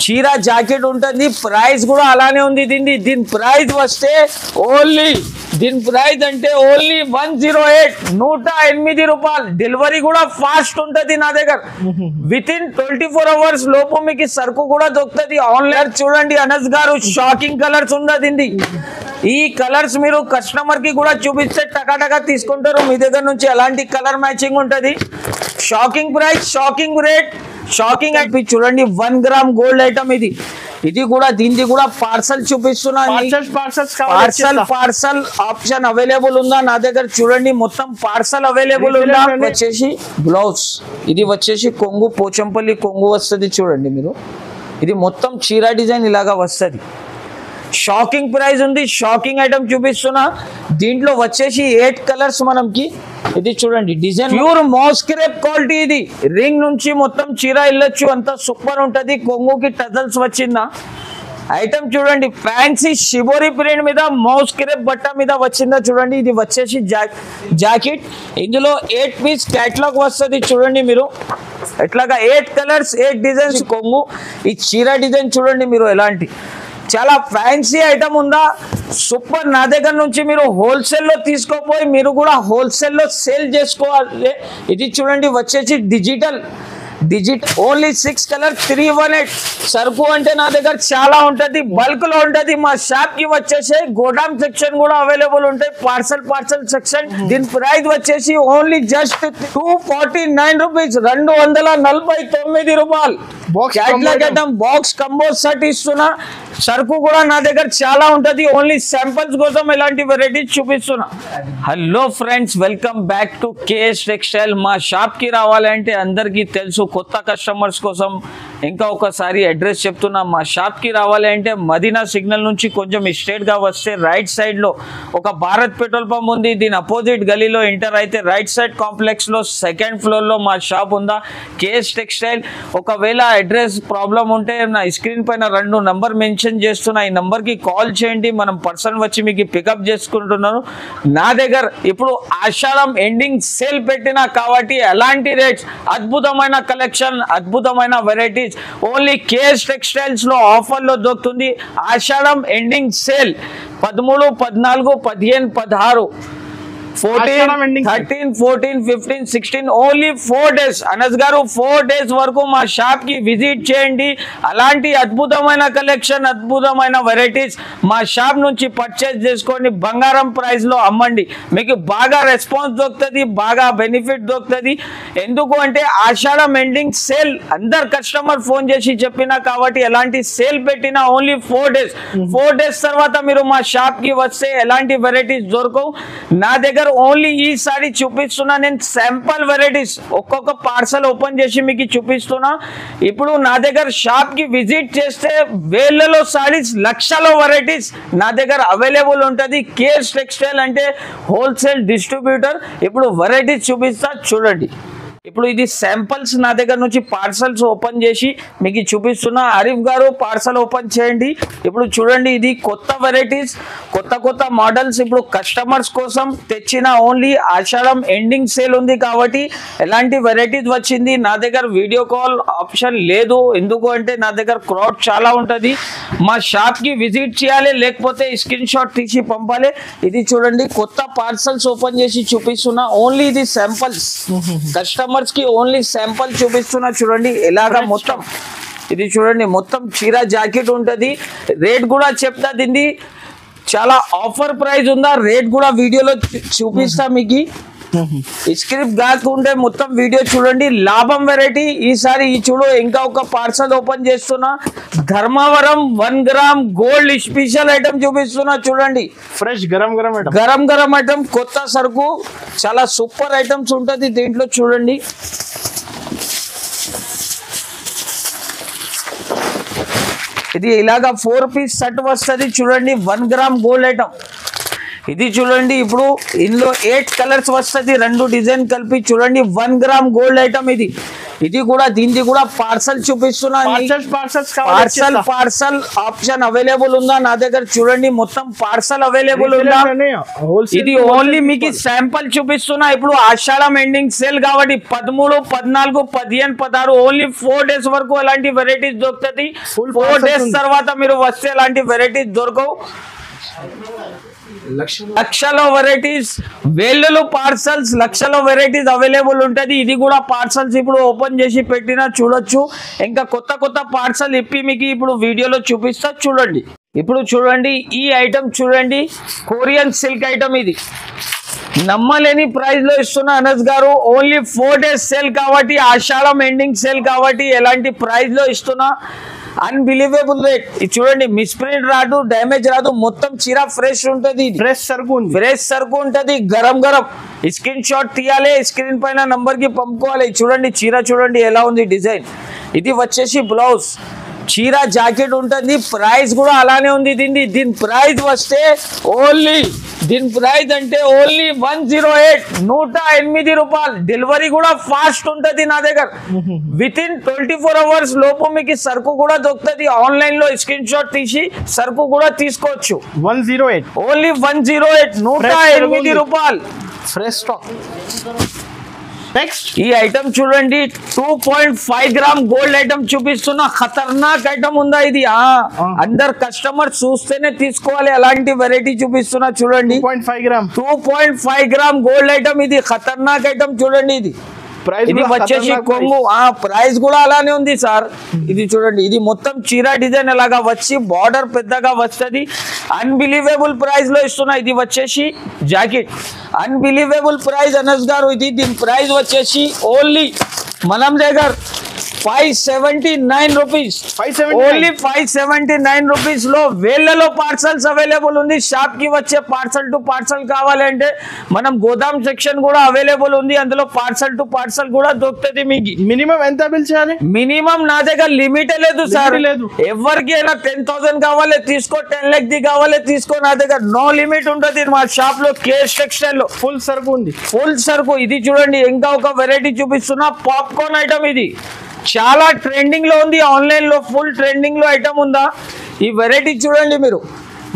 చీర జాకెట్ ఉంటుంది. ప్రైస్ కూడా అలానే ఉంది. దీని ప్రైస్ వస్తే ఓన్లీ దీని ప్రైస్ అంటే ఓన్లీ 108 108 రూపాయలు. డెలివరీ కూడా ఫాస్ట్ ఉంటుంది నా దగ్గర. విత్ ఇన్ 24 అవర్స్ లోపు మీకు సరుకు కూడా దొరుకుతుంది. ఆన్లైన్ చూడండి అనస్ గారు, షాకింగ్ కలర్స్ ఉన్నది. ఈ కలర్స్ మీరు కస్టమర్ కి కూడా చూపిస్తే టకాటకా తీసుకుంటారు మీ దగ్గర నుంచి. ఎలాంటి కలర్ మ్యాచింగ్ ఉంటుంది. Shocking price, shocking rate, shocking అయిపి చూడండి. 1 గ్రామ్ గోల్డ్ ఐటమ్ ఇది కూడా దీనికి కూడా పార్సల్ చూపిస్తున్నా. పార్సల్ ఆప్షన్ అవైలబుల్ ఉందా నా దగ్గర? చూడండి మొత్తం పార్సల్ అవైలబుల్ ఉందా. వచ్చేసి బ్లౌజ్ ఇది వచ్చేసి కొంగు, పోచంపల్లి కొంగు వస్తుంది. చూడండి మీరు, ఇది మొత్తం చీర డిజైన్ ఇలాగా వస్తుంది. షాకింగ్ ప్రైస్ ఉంది. షాకింగ్ ఐటమ్ చూపిస్తున్నా. దీంట్లో వచ్చేసి 8 కలర్స్ మనకి. ఇది చూడండి డిజైన్ ప్యూర్ మోస్క్రేప్ క్వాలిటీ. ఇది రింగ్ నుంచి మొత్తం చీర వెళ్ళొచ్చు, అంత సూపర్ ఉంటది. కొంగుకి టజల్స్ వచ్చిందా ఐటమ్ చూడండి. ఫ్యాన్సీ షిబోరి ప్రింట్ మీద మోస్క్రేప్ బట్ట మీద వచ్చిందా చూడండి. ఇది వచ్చేసి జాకెట్. ఇందులో 8 పీస్ క్యాటలాగ్ వస్తుంది. చూడండి మీరు ఎట్లాగా 8 కలర్స్ 8 డిజైన్స్ కొంగు. ఈ చీర డిజైన్ చూడండి మీరు ఎలాంటి చాలా ఫ్యాన్సీ ఐటమ్ ఉందా. సూపర్. నా దగ్గర నుంచి మీరు హోల్సేల్లో తీసుకోపోయి మీరు కూడా హోల్సేల్లో సేల్ చేసుకోవాలి. ఇది చూడండి వచ్చేసి డిజిటల్ ఓన్లీ 6 కలర్ 318. సరుకు అంటే నా దగ్గర చాలా ఉంటుంది, బల్క్ లో ఉంటుంది. మా షాప్ కి వచ్చేసి గోడామ్ సెక్షన్ కూడా అవైలబుల్ ఉంటాయి. Parcel section. దీని ప్రైస్ వచ్చేసి ఓన్లీ జస్ట్ 249 రూపీస్, 249 రూపాయలు. బాక్స్ కంబో సెట్ ఇస్తున్నా. సరుకు కూడా నా దగ్గర చాలా ఉంటది. ఓన్లీ శాంపిల్స్ కోసం ఇలాంటి వెరైటీస్ చూపిస్తున్నా. Hello friends, welcome back to KS textile. మా షాప్ కి రావాలంటే అందరికీ తెలుసు, కొత్త కస్టమర్స్ కోసం ఇంకా ఒకసారి అడ్రస్ చెప్తున్నా. మా షాప్ కి రావాలి అంటే మదీనా సిగ్నల్ నుంచి కొంచెం స్ట్రైట్ గా వస్తే రైట్ సైడ్ లో ఒక భారత్ పెట్రోల్ పంప్ ఉంది. దీని అపోజిట్ గలీలో ఎంటర్ అయితే రైట్ సైడ్ కాంప్లెక్స్ లో 2nd ఫ్లోర్ లో మా షాప్ ఉందా, కేఎస్ టెక్స్టైల్. ఒకవేళ అడ్రస్ ప్రాబ్లం ఉంటే నా స్క్రీన్ పైన 2 నంబర్ మెన్షన్ చేస్తున్నా. ఈ నంబర్ కి కాల్ చేయండి, మనం పర్సన్ వచ్చి మీకు పికప్ చేసుకుంటున్నాను. నా దగ్గర ఇప్పుడు ఆషాఢం ఎండింగ్ సేల్ పెట్టినా కాబట్టి ఎలాంటి రేట్స్, అద్భుతమైన కలెక్షన్, అద్భుతమైన వెరైటీస్ ఓన్లీ కేఎస్ టెక్స్టైల్స్ లో ఆఫర్ లో దొరుకుతుంది. Ashadham ending sale 13, 14, 15, 16, 14, 13, 14, 15, 16 only 4 days. Anas గారు 4 డేస్ వరకు మా షాప్ కి విజిట్ చేయండి. అలాంటి అద్భుతమైన కలెక్షన్, అద్భుతమైన వెరైటీస్ మా షాప్ నుంచి పర్చేస్ చేసుకోండి. బంగారం ప్రైస్ లో అమ్మండి. మీకు బాగా రెస్పాన్స్ దొరుకుతుంది, బాగా బెనిఫిట్ దొరుకుతుంది. ఎందుకు అంటే ఆషాఢం ఎండింగ్ సేల్ అందరు కస్టమర్ ఫోన్ చేసి చెప్పినా కాబట్టి ఎలాంటి సేల్ పెట్టినా ఓన్లీ 4 డేస్. 4 డేస్ తర్వాత మీరు మా షాప్ కి వస్తే ఎలాంటి వెరైటీస్ దొరకవు. నా దగ్గర ఓన్లీ ఈ సారీ చూపిస్తున్నా నేను. శాంపుల్ వెరైటీస్ ఒక్కొక్క పార్సల్ ఓపెన్ చేసి మీకు చూపిస్తున్నా. ఇప్పుడు నా దగ్గర షాప్ కి విజిట్ చేస్తే వేలలో సారీస్, లక్షల వెరైటీస్ నా దగ్గర అవైలబుల్ ఉంటుంది. కేఎస్ టెక్స్టైల్ అంటే హోల్సేల్ డిస్ట్రిబ్యూటర్. ఇప్పుడు వెరైటీస్ చూపిస్తా చూడండి. ఇప్పుడు ఇది శాంపిల్స్ నా దగ్గర నుంచి పార్సల్స్ ఓపెన్ చేసి మీకు చూపిస్తున్నా. ఆరిఫ్ గారు పార్సల్ ఓపెన్ చేయండి. ఇప్పుడు చూడండి ఇది కొత్త వెరైటీస్, కొత్త మోడల్స్ ఇప్పుడు కస్టమర్స్ కోసం తెచ్చిన. ఓన్లీ ఆషాఢం ఎండింగ్ సేల్ ఉంది కాబట్టి ఎలాంటి వెరైటీస్ వచ్చింది. నా దగ్గర వీడియో కాల్ ఆప్షన్ లేదు. ఎందుకు అంటే నా దగ్గర క్రౌడ్ చాలా ఉంటుంది. మా షాప్ కి విజిట్ చేయాలి, లేకపోతే స్క్రీన్ షాట్ తీసి పంపాలి. ఇది చూడండి కొత్త పార్సల్స్ ఓపెన్ చేసి చూపిస్తున్నా. ఓన్లీ ఇది శాంపిల్స్, కస్టమర్స్ కి ఓన్లీ శాంపుల్ చూపిస్తున్నా. చూడండి ఎలాగా మొత్తం. ఇది చూడండి మొత్తం చీర జాకెట్ ఉంటది. రేట్ కూడా చెప్తా. దీన్ని చాలా ఆఫర్ ప్రైస్ ఉందా, రేట్ కూడా వీడియోలో చూపిస్తా మీకు. స్క్రిప్ట్ కాకుంటే మొత్తం వీడియో చూడండి. లాభం వెరైటీ ఈసారి ఈ చూడు. ఇంకా ఒక పార్సల్ ఓపెన్ చేస్తున్నా. Dharmavaram 1 gram gold special item చూపిస్తున్నా. చూడండి ఫ్రెష్ గరం ఐటమ్, కొత్త సరుకు, చాలా సూపర్ ఐటమ్స్ ఉంటది దీంట్లో. చూడండి ఇది ఇలాగా 4 పీస్ సెట్ వస్తుంది. చూడండి 1 గ్రామ్ గోల్డ్ ఐటమ్. ఇది చూడండి ఇప్పుడు ఇందులో 8 కలర్స్ వస్తుంది, 2 డిజైన్ కలిపి. చూడండి 1 గ్రామ్ గోల్డ్ ఐటమ్. ఇది ఇది కూడా దీనిది కూడా పార్సల్ చూపిస్తున్నా పార్సల్ ఆప్షన్ అవైలబుల్ ఉందా నా దగ్గర చూడండి మొత్తం పార్సల్ అవైలబుల్ ఉందా ఇది ఓన్లీ మీకు శాంపుల్ చూపిస్తున్నా ఇప్పుడు ఆషాఢం ఎండింగ్ సేల్ కాబట్టి 13, 14, 15, 16 ఓన్లీ 4 days వరకు అలాంటి వెరైటీస్ దొరుకుతుంది 4 days తర్వాత మీరు వస్తే అలాంటి వెరైటీస్ దొరకవు లక్షలో వెరైటీస్ వేలలో పార్సల్స్ లక్షలో వెరైటీస్ అవైలబుల్ ఉంటుంది ఇది కూడా పార్సల్స్ ఇప్పుడు ఓపెన్ చేసి పెట్టినా చూడొచ్చు ఇంకా కొత్త కొత్త పార్సల్ ఇప్పి మీకు ఇప్పుడు వీడియోలో చూపిస్తా చూడండి ఇప్పుడు చూడండి ఈ ఐటమ్ చూడండి కొరియన్ సిల్క్ ఐటమ్ ఇది నమ్మలేని ప్రైస్ లో ఇస్తున్నా అనస్ గారు ఓన్లీ 4 days సేల్ కాబట్టి ఆషాఢం ఎండింగ్ సేల్ కాబట్టి ఎలాంటి ప్రైస్ లో ఇస్తున్నా అన్బిలీవబుల్ రేట్ ఇది చూడండి మిస్ప్రింట్ రాదు డ్యామేజ్ రాదు మొత్తం చీర ఫ్రెష్ ఉంటది ఫ్రెష్ సరుకు ఉంటది గరం గరం స్క్రీన్ షాట్ తీయాలి స్క్రీన్ పైన నంబర్ కి పంపుకోవాలి చూడండి చీర చూడండి ఎలా ఉంది డిజైన్ ఇది వచ్చేసి బ్లౌజ్ చీర జాకెట్ ఉంటుంది ప్రైస్ కూడా అలానే ఉంది దీని ప్రైస్ వస్తే ఓన్లీ దీని ప్రైస్ అంటే ఓన్లీ 108 రూపాయలు డెలివరీ కూడా ఫాస్ట్ ఉంటది నా దగ్గర విత్ ఇన్ 24 hours లోపు మీకు సరుకు కూడా దొరుకుతుంది ఆన్లైన్ లో స్క్రీన్ షాట్ తీసి సరుకు కూడా తీసుకోవచ్చు 108 ఓన్లీ 108 రూపాయలు ఫ్రెష్ స్టాక్ నెక్స్ట్ ఈ ఐటమ్ చూడండి 2.5 గ్రామ్ గోల్డ్ ఐటమ్ చూపిస్తున్నా ఖతర్నాక్ ఐటమ్ ఉందా ఇది అందరు కస్టమర్ చూస్తేనే తీసుకోవాలి అలాంటి వెరైటీ చూపిస్తున్నా చూడండి 2.5 గ్రామ్ గోల్డ్ ఐటమ్ ఇది ఖతర్నాక్ ఐటమ్ చూడండి ఇది ఇది వచ్చేసి కొంగు ప్రైస్ కూడా అలానే ఉంది సార్ ఇది చూడండి ఇది మొత్తం చీర డిజైన్ అలాగా వచ్చి బార్డర్ పెద్దగా వస్తుంది అన్బిలీవబుల్ ప్రైస్ లో ఇస్తున్నా ఇది వచ్చేసి జాకెట్ అన్బిలీవబుల్ ప్రైస్ అనస్ గారు ఇది దీని ప్రైస్ వచ్చేసి ఓన్లీ మనం దగ్గర 579 రూపీస్ ఓన్లీ 579 రూపీస్ లో వేలలో పార్సల్స్ అవైలబుల్ ఉంది షాప్ కి వచ్చే పార్సల్ టు పార్సల్ కావాలంటే మనం గోదాం సెక్షన్ కూడా అవైలబుల్ ఉంది అందులో పార్సల్ టు పార్సల్ కూడా దొరుకుతుంది మీకు మినిమం ఎంత బిల్ చేయాలి మినిమం నా దగ్గర లిమిట్ లేదు సార్ ఎవరికి అయినా 10,000 కావాలి తీసుకో 10 lakhs ది కావాలి తీసుకో నా దగ్గర నో లిమిట్ ఉంటుంది మా షాప్ లో కేఎస్ టెక్స్టైల్ లో ఫుల్ సరుకు ఉంది ఫుల్ సరుకు ఇది చూడండి ఇంకా ఒక వెరైటీ చూపిస్తున్నా పాప్కార్న్ ఐటమ్ ఇది చాలా ట్రెండింగ్ లో ఉంది ఆన్లైన్ లో ఫుల్ ట్రెండింగ్ లో ఐటమ్ ఉందా ఈ వెరైటీ చూడండి మీరు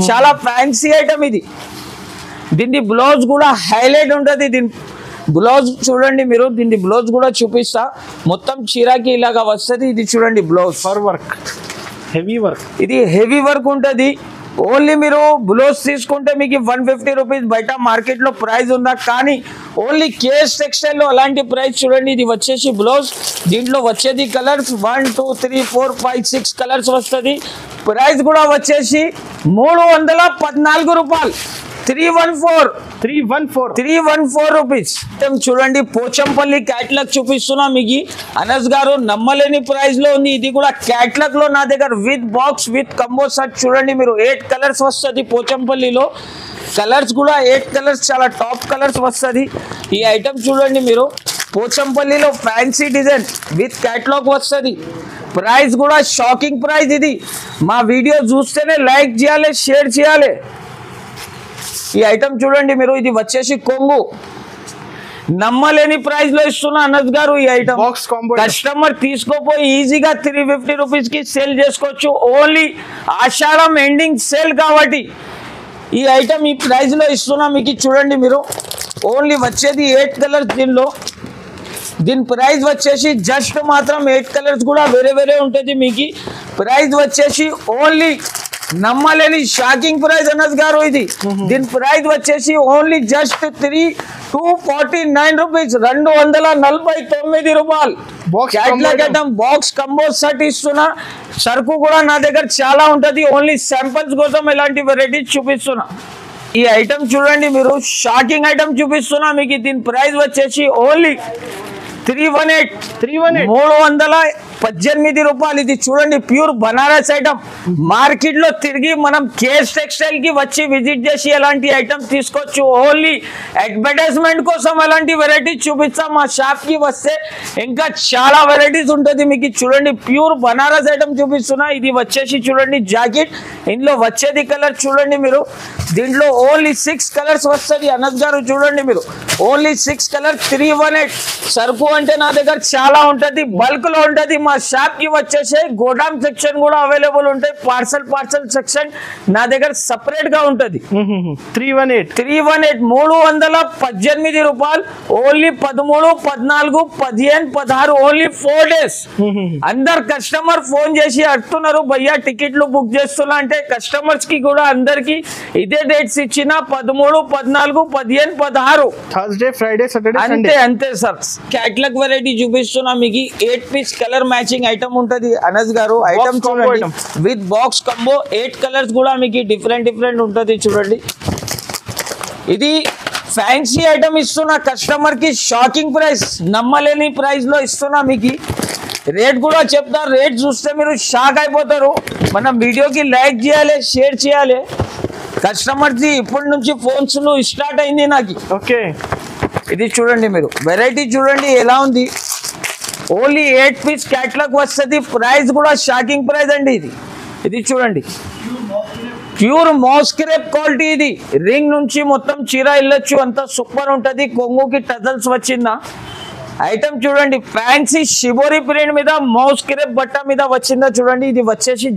చాలా ఫ్యాన్సీ ఐటమ్ ఇది దీని బ్లౌజ్ కూడా హైలైట్ ఉంటుంది దీని బ్లౌజ్ చూడండి మీరు దీని బ్లౌజ్ కూడా చూపిస్తా మొత్తం చీరకి ఇలాగా వస్తుంది ఇది చూడండి blouse for work heavy work ఇది హెవీ వర్క్ ఉంటుంది ఓన్లీ మీరు బ్లౌజ్ తీసుకుంటే మీకు 150 రూపీస్ బయట మార్కెట్ లో ప్రైస్ ఉందా కానీ ఓన్లీ కేఎస్ టెక్స్టైల్ లో అలాంటి ప్రైస్ చూడండి ఇది వచ్చేసి బ్లౌజ్ దీంట్లో వచ్చేది కలర్స్ 1 2 3 4 5 6 కలర్స్ వస్తుంది ప్రైస్ కూడా వచ్చేసి 314 రూపాయలు 314 రూపీస్ చూడండి పోచంపల్లి క్యాట్లాగ్ చూపిస్తున్నా మీకు అనస్ గారు నమ్మలేని ప్రైస్ లో ఉంది ఇది కూడా క్యాట్లాగ్ లో నా దగ్గర with box with combo set చూడండి మీరు 8 కలర్స్ వస్తుంది పోచంపల్లిలో కలర్స్ కూడా 8 కలర్స్ చాలా టాప్ కలర్స్ వస్తుంది ఈ ఐటమ్ చూడండి మీరు పోచంపల్లిలో ఫ్యాన్సీ డిజైన్ విత్ క్యాట్లాగ్ వస్తుంది ప్రైస్ కూడా షాకింగ్ ప్రైస్ ఇది మా వీడియో చూస్తేనే లైక్ చేయాలి షేర్ చేయాలి ఈ ఐటమ్ చూడండి మీరు ఇది వచ్చేసి కొంగు నమ్మలేని ప్రైస్ లో ఇస్తున్నా అనస్ గారు ఈ ఐటమ్ కస్టమర్ తీసుకోపోయి ఈజీగా 350 రూపీస్ కి సేల్ చేసుకోవచ్చు ఓన్లీ ఆషాఢం ఎండింగ్ సేల్ కాబట్టి ఈ ఐటమ్ ఈ ప్రైస్ లో ఇస్తున్నా మీకు చూడండి మీరు ఓన్లీ వచ్చేది 8 కలర్స్ దీని ప్రైస్ వచ్చేసి జస్ట్ మాత్రం 8 కలర్స్ కూడా వేరే వేరే ఉంటుంది మీకు ప్రైస్ వచ్చేసి ఓన్లీ నమ్మలేని షాకింగ్ ప్రైస్ అనస్ గారు ఇది దీని ప్రైస్ వచ్చేసి ఓన్లీ జస్ట్ 249 రూపీస్ 249 రూపాయలు బాక్స్ కంబో సెట్ ఇస్తున్నా సరుకు కూడా నా దగ్గర చాలా ఉంటది ఓన్లీ శాంపిల్స్ కోసం ఇలాంటి వెరైటీస్ చూపిస్తున్నా ఈ ఐటమ్ చూడండి మీరు షాకింగ్ ఐటమ్ చూపిస్తున్నా మీకు దీని ప్రైస్ వచ్చేసి ఓన్లీ 318 18 రూపాయలు. ఇది చూడండి ప్యూర్ బనారస్ ఐటమ్. మార్కెట్ లో తిరిగి మనం కేఎస్ టెక్స్టైల్ కి వచ్చి విజిట్ చేసి ఎలాంటి ఐటమ్ తీసుకోవచ్చు. ఓన్లీ అడ్వర్టైజ్మెంట్ కోసం ఎలాంటి వెరైటీ చూపిస్తాం. మా షాప్ కి వస్తే ఇంకా చాలా వెరైటీస్ ఉంటుంది మీకు. చూడండి ప్యూర్ బనారస్ ఐటమ్ చూపిస్తున్నా. ఇది వచ్చేసి చూడండి జాకెట్. ఇందులో వచ్చేది కలర్ చూడండి మీరు. దీంట్లో ఓన్లీ 6 కలర్స్ వస్తుంది. అనస్ గారు చూడండి మీరు, ఓన్లీ 6 కలర్ 318. సరుకు అంటే నా దగ్గర చాలా ఉంటుంది, బల్క్ లో ఉంటుంది. మా షాప్ కి వచ్చేసి గోడామ్ సెక్షన్ కూడా అవైలబుల్ ఉంటాయి. పార్సల్ సెక్షన్ నా దగ్గర సపరేట్ గా ఉంటుంది. 318 318 రూపాయలు. Only 13, 14, 15, 16 only 4 days. అందరు కస్టమర్ ఫోన్ చేసి అడుగుతున్నారు భయ్యా టికెట్లు బుక్ చేస్తున్నా అంటే కస్టమర్స్ కి కూడా అందరికి ఇదే డేట్స్ ఇచ్చిన 13, 14, 15, 16 థర్స్డే, ఫ్రైడే, సాటర్డే, అంతే అంతే సార్. క్యాటలాగ్ వెరైటీ చూపిస్తున్నా మీకు. 8 పీస్ కలర్ మ్యాచింగ్ ఐటమ్ ఉంటది అనస్ గారు. ఐటమ్ చూడండి విత్ బాక్స్ కంబో. 8 కలర్స్ కూడా మీకు డిఫరెంట్ ఉంటది చూడండి. ఇది ఫ్యాన్సీ ఐటమ్ ఇస్తున్నా కస్టమర్ కి. షాకింగ్ ప్రైస్, నమ్మలేని ప్రైస్ లో ఇస్తున్నా మీకు. రేట్ కూడా చెప్తా. రేట్ చూస్తే మీరు షాక్ అయిపోతారు. మనం వీడియోకి లైక్ చేయాలి, షేర్ చేయాలి. కస్టమర్స్ ఇప్పటి నుంచి ఫోన్స్ స్టార్ట్ అయింది నాకు. ఓకే, ఇది చూడండి మీరు వెరైటీ చూడండి ఎలా ఉంది. ఓన్లీ 8 పీస్ క్యాటలాగ్ వస్తుంది. ప్రైస్ కూడా షాకింగ్ ప్రైస్ అండి. ఇది చూడండి ప్యూర్ మోస్క్రేప్ క్వాలిటీ. ఇది రింగ్ నుంచి మొత్తం చీర వెళ్ళొచ్చు, అంత సూపర్ ఉంటుంది. కొంగుకి టజల్స్ వచ్చిందా ఐటమ్ చూడండి. ఫ్యాన్సీ షిబోరి ప్రింట్ మీద మోస్క్రేప్ బట్ట మీద వచ్చిందా చూడండి. ఇది వచ్చేసి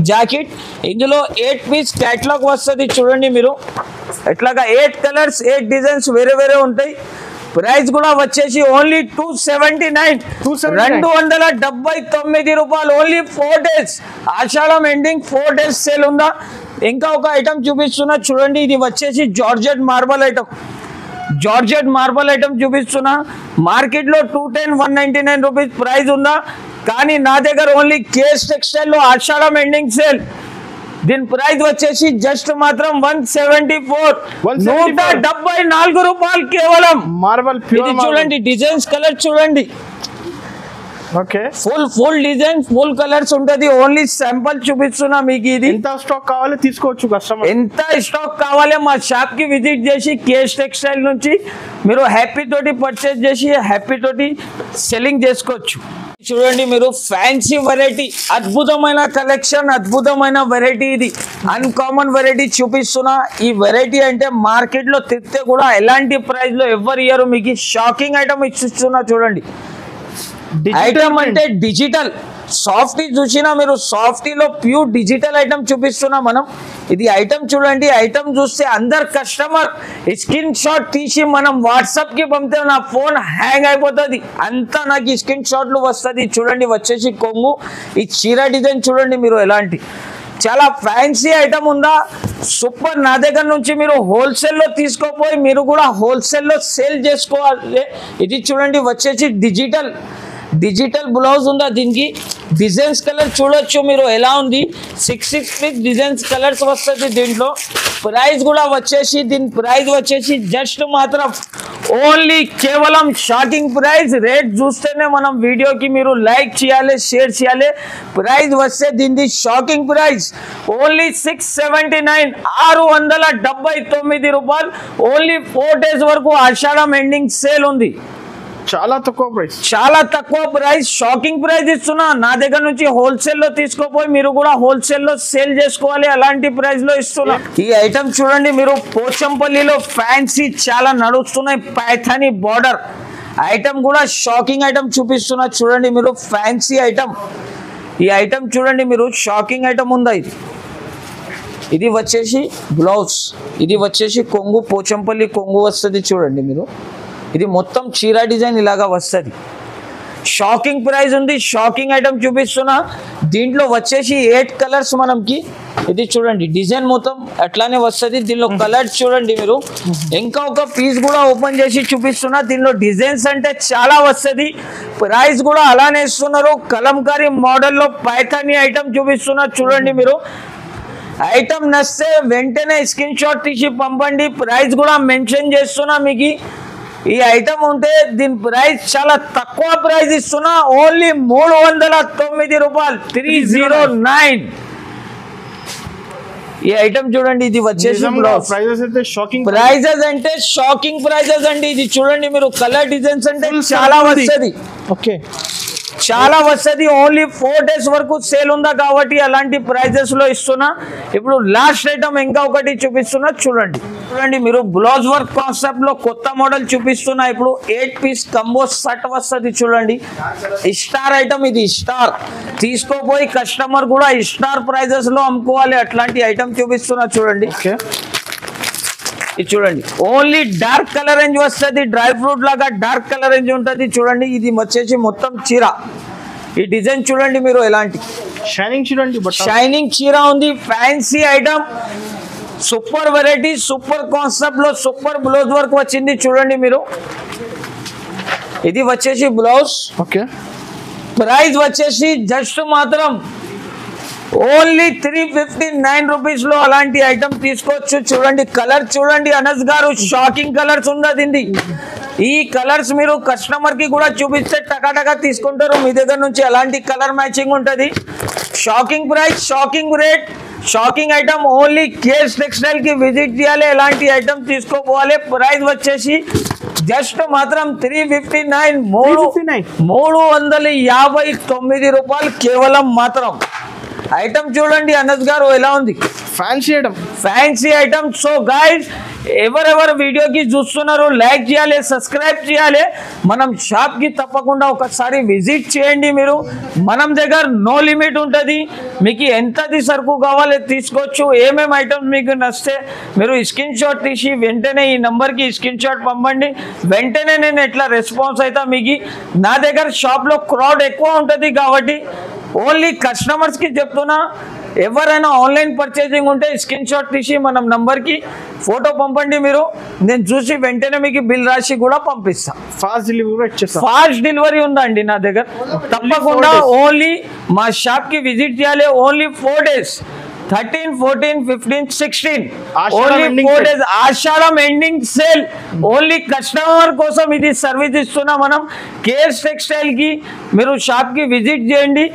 జాకెట్. ఇందులో 8 పీస్ క్యాటలాగ్ వస్తుంది చూడండి మీరు. ఎట్లాగా 8 కలర్స్, 8 డిజైన్స్ వేరే ఉంటాయి. ప్రైస్ కూడా వచ్చేసి ఓన్లీ 279 రూపాయలు. Only 4 days. Ashadham ending 4 days sale ఉందా. ఇంకా ఒక ఐటమ్ చూపిస్తున్నా చూడండి. ఇది వచ్చేసి జార్జెట్ మార్బల్ ఐటమ్ చూపిస్తున్నా. మార్కెట్ లో 210, 199 రూపీస్ ప్రైస్ ఉందా. కానీ నా దగ్గర ఓన్లీ కేఎస్ టెక్స్టైల్ లో ఆషాఢం ఎండింగ్ సేల్. దీని ప్రైస్ వచ్చేసి జస్ట్ మాత్రం 174 రూపాయలు కేవలం. మార్బల్ చూడండి డిజైన్స్, కలర్ చూడండి. Okay, full design, full colours ఉంటది. ఓన్లీ శాంపుల్ చూపిస్తున్నా మీకు. ఇది ఎంత స్టాక్ కావాలి తీసుకోవచ్చు కస్టమర్. ఎంత స్టాక్ కావాలి మా షాప్ కి విజిట్ చేసి కేఎస్ టెక్స్టైల్ నుంచి మీరు హ్యాపీ తోటి పర్చేస్ చేసి హ్యాపీ తోటి సెల్లింగ్ చేసుకోవచ్చు. చూడండి మీరు ఫ్యాన్సీ వెరైటీ, అద్భుతమైన కలెక్షన్, అద్భుతమైన వెరైటీ. ఇది అన్కామన్ వెరైటీ చూపిస్తున్నా. ఈ వెరైటీ అంటే మార్కెట్ లో తిరిగితే కూడా ఎలాంటి ప్రైస్ లో ఎవరు ఇయ్యరు మీకు. షాకింగ్ ఐటమ్ ఇస్తున్నా చూడండి. ఐటమ్ అంటే డిజిటల్ సాఫ్టీ చూసినా మీరు. సాఫ్టీలో ప్యూర్ డిజిటల్ ఐటమ్ చూపిస్తున్నా మనం. ఇది ఐటమ్ చూడండి. ఐటమ్ చూస్తే అందరు కస్టమర్ స్క్రీన్ షాట్ తీసి మనం వాట్సాప్ కి పంపితే నా ఫోన్ హ్యాంగ్ అయిపోతుంది. అంతా నాకు స్క్రీన్ షాట్లు వస్తుంది. చూడండి వచ్చేసి కొంగు. ఈ చీర డిజైన్ చూడండి మీరు ఎలాంటి. చాలా ఫ్యాన్సీ ఐటమ్ ఉందా సూపర్. నా దగ్గర నుంచి మీరు హోల్సేల్లో తీసుకోపోయి మీరు కూడా హోల్సేల్లో సేల్ చేసుకోవాలి. ఇది చూడండి వచ్చేసి డిజిటల్ బ్లౌజ్ ఉందా. దీనికి డిజైన్స్ కలర్ చూడొచ్చు మీరు ఎలా ఉంది. 6 పీస్ డిజైన్స్ కలర్స్ వస్తుంది దీంట్లో. ప్రైస్ కూడా వచ్చేసి దీని ప్రైస్ వచ్చేసి జస్ట్ మాత్రం ఓన్లీ కేవలం షాకింగ్ ప్రైస్. రేట్ చూస్తేనే మనం వీడియోకి మీరు లైక్ చేయాలి, షేర్ చేయాలి. ప్రైస్ వస్తే దీనికి షాకింగ్ ప్రైస్ ఓన్లీ 679 రూపాయలు. ఓన్లీ 4 డేస్ వరకు ఆషాఢం ఎండింగ్ సేల్ ఉంది. చాలా తక్కువ ప్రైస్, షాకింగ్ ప్రైస్ ఇస్తున్నా. నా దగ్గర నుంచి హోల్సేల్లో తీసుకోపోయి మీరు కూడా హోల్సేల్లో సేల్ చేసుకోవాలి. అలాంటి ప్రైస్ లో ఇస్తున్నా. ఈ ఐటమ్ చూడండి మీరు. పోచంపల్లిలో ఫ్యాన్సీ చాలా నడుస్తున్నాయి. పైథానీ బార్డర్ ఐటమ్ కూడా షాకింగ్ ఐటమ్ చూపిస్తున్నా చూడండి మీరు. Fancy item. ఈ ఐటమ్ చూడండి మీరు. షాకింగ్ ఐటమ్ ఉందా. ఇది వచ్చేసి బ్లౌజ్. ఇది వచ్చేసి కొంగు, పోచంపల్లి కొంగు వస్తుంది చూడండి మీరు. ఇది మొత్తం చీర డిజైన్ ఇలాగా వస్తుంది. షాకింగ్ ప్రైస్ ఉంది. షాకింగ్ ఐటమ్ చూపిస్తున్నా. దీంట్లో వచ్చేసి 8 కలర్స్ మనకి. ఇది చూడండి డిజైన్ మొత్తం అట్లానే వస్తుంది. దీనిలో కలర్స్ చూడండి మీరు. ఇంకా ఒక పీస్ కూడా ఓపెన్ చేసి చూపిస్తున్నా. దీనిలో డిజైన్స్ అంటే చాలా వస్తుంది. ప్రైస్ కూడా అలానే ఇస్తున్నారు. కలంకారీ మోడల్లో పైథానీ ఐటమ్ చూపిస్తున్నా చూడండి మీరు. ఐటమ్ నచ్చితే వెంటనే స్క్రీన్ షాట్ తీసి పంపండి. ప్రైస్ కూడా మెన్షన్ చేస్తున్నా మీకు. ఈ ఐటమ్ ఉంటే దీని ప్రైస్ చాలా తక్కువ ప్రైస్ ఇస్తున్నా, ఓన్లీ 309 రూపాయలు, 309. ఈ ఐటమ్ చూడండి, ఇది వచ్చేసి ప్రైజెస్ అయితే షాకింగ్ ప్రైజెస్ అంటే షాకింగ్ ప్రైజెస్ అండి. ఇది చూడండి మీరు, కలర్ డిజైన్స్ అంటే చాలా వస్తుంది, ఓకే చాలా వస్తుంది. ఓన్లీ 4 days వరకు సేల్ ఉందా కాబట్టి అలాంటి ప్రైజెస్ లో ఇస్తున్నా. ఇప్పుడు లాస్ట్ ఐటమ్ ఇంకా ఒకటి చూపిస్తున్నా, చూడండి చూడండి మీరు, బ్లౌజ్ వర్క్ కాన్సెప్ట్ లో కొత్త మోడల్ చూపిస్తున్నా. ఇప్పుడు 8 piece కంబో సెట్ వస్తుంది చూడండి. స్టార్ ఐటమ్ ఇది, స్టార్ తీసుకోపోయి కస్టమర్ కూడా స్టార్ ప్రైజెస్ లో అమ్ముకోవాలి, అట్లాంటి ఐటమ్ చూపిస్తున్నా చూడండి. ఓకే ఇది చూడండి, ఓన్లీ డార్క్ కలర్ రేంజ్ వస్తుంది, డ్రై ఫ్రూట్ లాగా డార్క్ కలర్ రేంజ్ ఉంటుంది చూడండి. ఇది వచ్చేసి మొత్తం చీర, ఈ డిజైన్ చూడండి మీరు, ఎలాంటి షైనింగ్ చూడండి, షైనింగ్ చీర ఉంది, fancy item, super variety, super concept లో సూపర్ బ్లౌజ్ వర్క్ వచ్చింది చూడండి మీరు. ఇది వచ్చేసి బ్లౌజ్, ఓకే ప్రైస్ వచ్చేసి జస్ట్ మాత్రం ఓన్లీ 359 రూపీస్ లో అలాంటి ఐటమ్ తీసుకోవచ్చు చూడండి. కలర్ చూడండి అనస్ గారు, షాకింగ్ కలర్స్ ఉన్నది. ఈ కలర్స్ మీరు కస్టమర్ కి కూడా చూపిస్తే టకాటకా తీసుకుంటారు మీ దగ్గర నుంచి, అలాంటి కలర్ మ్యాచింగ్ ఉంటుంది. Shocking price, shocking rate, shocking item. Only KS textile కి విజిట్ చేయాలి, ఎలాంటి ఐటమ్ తీసుకోపోవాలి. ప్రైస్ వచ్చేసి జస్ట్ మాత్రం 359, 359 రూపాయలు కేవలం మాత్రం. ఐటమ్ చూడండి అనస్ గారు, ఎలా ఉంది, fancy item, fancy item. So guys, ఎవరెవరు వీడియోకి చూస్తున్నారు లైక్ చేయాలి, సబ్స్క్రైబ్ చేయాలి. మనం షాప్ కి తప్పకుండా ఒకసారి విజిట్ చేయండి మీరు. మనం దగ్గర నో లిమిట్ ఉంటుంది, మీకు ఎంతది సరుకు కావాలి తీసుకోవచ్చు. ఏమేమి ఐటమ్స్ మీకు నచ్చితే మీరు స్క్రీన్ షాట్ తీసి వెంటనే ఈ నెంబర్కి స్క్రీన్ షాట్ పంపండి, వెంటనే నేను ఎట్లా రెస్పాన్స్ అవుతా మీకు. నా దగ్గర షాప్లో క్రౌడ్ ఎక్కువ ఉంటుంది కాబట్టి ఓన్లీ కస్టమర్స్ కి చెప్తున్నా, ఎవరైనా ఆన్లైన్ పర్చేసింగ్ ఉంటే స్క్రీన్ షాట్ తీసి మనం నంబర్కి ఫోటో పంపండి మీరు, నేను చూసి వెంటనే మీకు బిల్ రాసి కూడా పంపిస్తా. ఫాస్ట్ డెలివరీ ఇచ్చేస్తా, ఫాస్ట్ డెలివరీ ఉందండి నా దగ్గర. తప్పకుండా ఓన్లీ మా షాప్ కి విజిట్ చేయాలి. Only 4 days, 13, 14, 15, 16, only 4 days. ఆషాఢం ఎండింగ్ సేల్, ఓన్లీ కస్టమర్ కోసం ఇది సర్వీస్ ఇస్తున్నా మనం. కేఎస్ టెక్స్టైల్ కి మీరు షాప్ కి విజిట్ చేయండి.